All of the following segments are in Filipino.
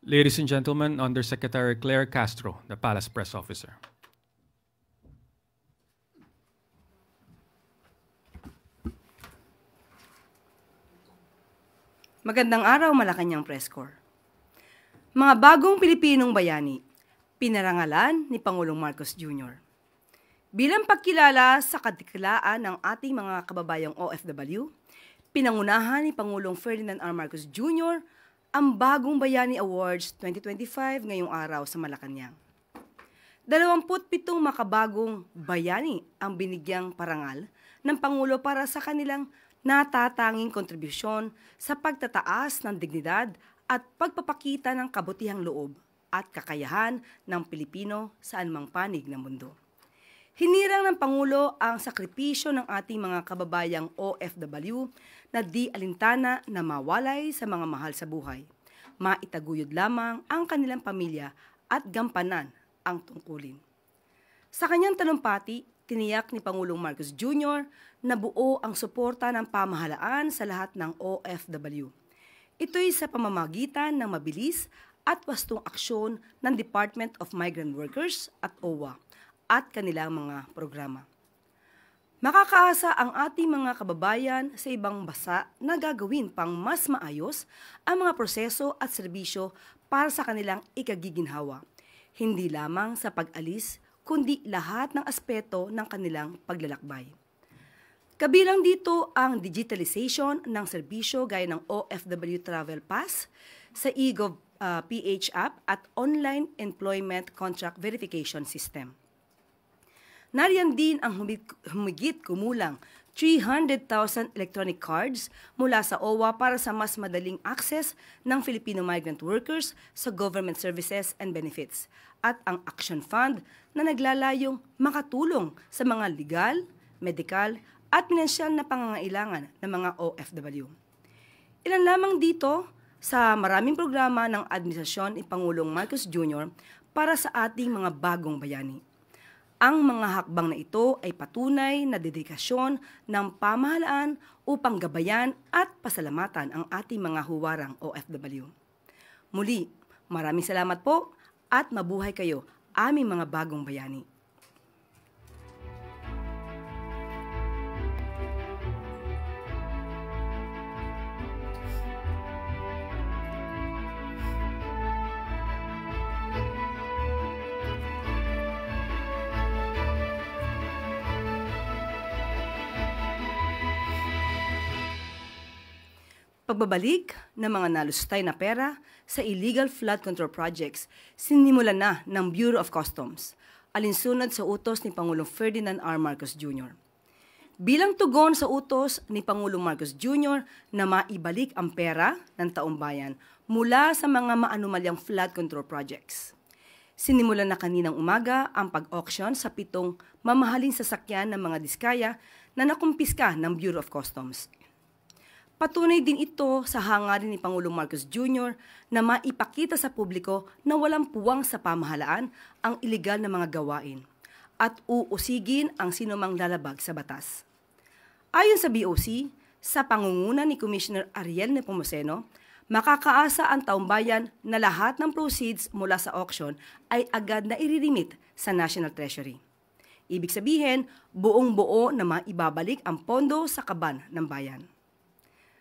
Ladies and gentlemen, Undersecretary Claire Castro, the Palace Press Officer. Magandang araw, Malacanang Press Corps. Mga bagong Pilipinong bayani, pinarangalan ni Pangulong Marcos Jr. Bilang pagkilala sa katikilaan ng ating mga kababayang OFW, pinangunahan ni Pangulong Ferdinand R. Marcos Jr. ang Bagong Bayani Awards 2025 ngayong araw sa Malacanang. 27 makabagong bayani ang binigyang parangal ng Pangulo para sa kanilang natatanging kontribusyon sa pagtataas ng dignidad at pagpapakita ng kabutihang loob at kakayahan ng Pilipino sa anumang panig ng mundo. Hinirang ng Pangulo ang sakripisyo ng ating mga kababayang OFW na di alintana na mawalay sa mga mahal sa buhay. Maitaguyod lamang ang kanilang pamilya at gampanan ang tungkulin. Sa kanyang talumpati, tiniyak ni Pangulong Marcos Jr. na buo ang suporta ng pamahalaan sa lahat ng OFW. Ito'y sa pamamagitan ng mabilis at wastong aksyon ng Department of Migrant Workers at OWA at kanilang mga programa. Makakaasa ang ating mga kababayan sa ibang bansa na gagawin pang mas maayos ang mga proseso at serbisyo para sa kanilang ikagiginhawa, hindi lamang sa pag-alis, kundi lahat ng aspeto ng kanilang paglalakbay. Kabilang dito ang digitalization ng serbisyo gaya ng OFW Travel Pass sa eGov.ph app at Online Employment Contract Verification System. Nariyan din ang humigit kumulang 300,000 electronic cards mula sa OWA para sa mas madaling access ng Filipino migrant workers sa government services and benefits at ang Action Fund na naglalayong makatulong sa mga legal, medical at pinansyal na pangangailangan ng mga OFW. Ilan lamang dito sa maraming programa ng administrasyon ni Pangulong Marcos Jr. para sa ating mga bagong bayani. Ang mga hakbang na ito ay patunay na dedikasyon ng pamahalaan upang gabayan at pasalamatan ang ating mga huwarang OFW. Muli, maraming salamat po at mabuhay kayo, aming mga bagong bayani. Pagbabalik ng mga nalustay na pera sa illegal flood control projects, sinimulan na ng Bureau of Customs, alinsunod sa utos ni Pangulong Ferdinand R. Marcos Jr. Bilang tugon sa utos ni Pangulong Marcos Jr. na maibalik ang pera ng taong bayan mula sa mga maanumalyang flood control projects. Sinimulan na kaninang umaga ang pag-auction sa 7 mamahaling sasakyan ng mga diskaya na nakumpiska ng Bureau of Customs. Patunay din ito sa hangarin ni Pangulong Marcos Jr. na maipakita sa publiko na walang puwang sa pamahalaan ang iligal na mga gawain at uusigin ang sinumang lalabag sa batas. Ayon sa BOC, sa pangunguna ni Commissioner Ariel Nepomuceno, makakaasa ang taumbayan na lahat ng proceeds mula sa auction ay agad na iririmit sa National Treasury. Ibig sabihin, buong-buo na maibabalik ang pondo sa kaban ng bayan.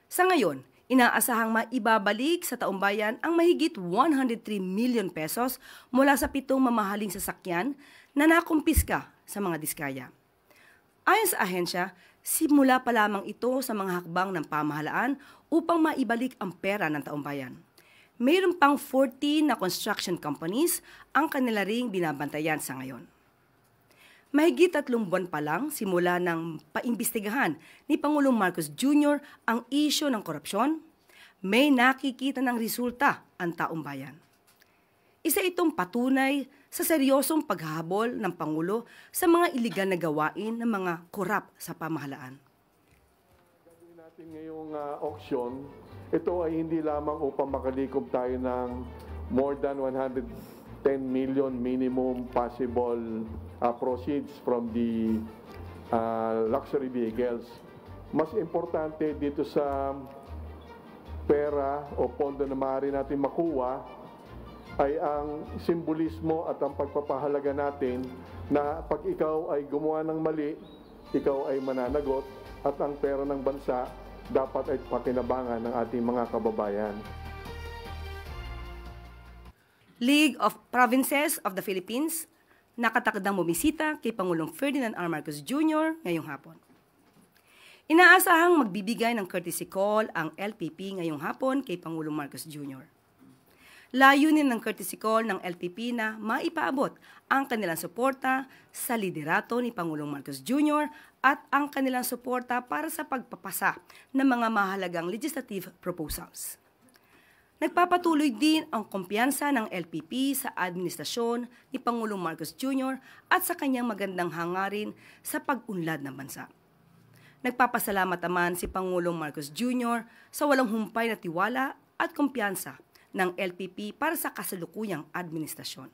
Sa ngayon, inaasahang maibabalik sa taumbayan ang mahigit 103 million pesos mula sa 7 mamahaling sasakyan na nakumpiska sa mga diskaya. Ayon sa ahensya, simula pa lamang ito sa mga hakbang ng pamahalaan upang maibalik ang pera ng taumbayan. Mayroon pang 14 na construction companies ang kanila ring binabantayan sa ngayon. Mahigit 3 buwan pa lang simula ng paimbestigahan ni Pangulong Marcos Jr. ang isyu ng korupsyon, may nakikita ng resulta ang taong bayan. Isa itong patunay sa seryosong paghahabol ng Pangulo sa mga iligal na gawain ng mga korap sa pamahalaan. Gagawin natin ngayong auction, ito ay hindi lamang upang makalikom tayo ng more than 110 million minimum possible proceeds from the luxury vehicles. Mas importante dito sa pera o pondo na maaari natin makuha ay ang simbolismo at ang pagpapahalaga natin na pag ikaw ay gumawa ng mali, ikaw ay mananagot at ang pera ng bansa dapat ay pakinabangan ng ating mga kababayan. League of Provinces of the Philippines, nakatakdang bumisita kay Pangulong Ferdinand R. Marcos Jr. ngayong hapon. Inaasahang magbibigay ng courtesy call ang LPP ngayong hapon kay Pangulong Marcos Jr. Layunin ng courtesy call ng LPP na maipaabot ang kanilang suporta sa liderato ni Pangulong Marcos Jr. at ang kanilang suporta para sa pagpapasa ng mga mahalagang legislative proposals. Nagpapatuloy din ang kumpiyansa ng LPP sa administrasyon ni Pangulong Marcos Jr. at sa kanyang magandang hangarin sa pag-unlad ng bansa. Nagpapasalamat naman si Pangulong Marcos Jr. sa walang humpay na tiwala at kumpiyansa ng LPP para sa kasalukuyang administrasyon.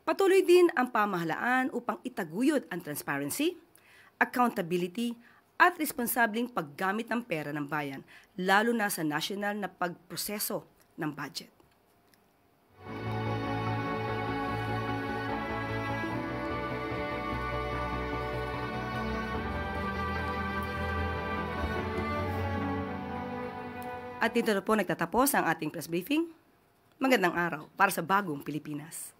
Patuloy din ang pamahalaan upang itaguyod ang transparency, accountability, at responsableng paggamit ng pera ng bayan, lalo na sa nasyonal na pagproseso ng budget. At dito na po nagtatapos ang ating press briefing. Magandang araw para sa bagong Pilipinas.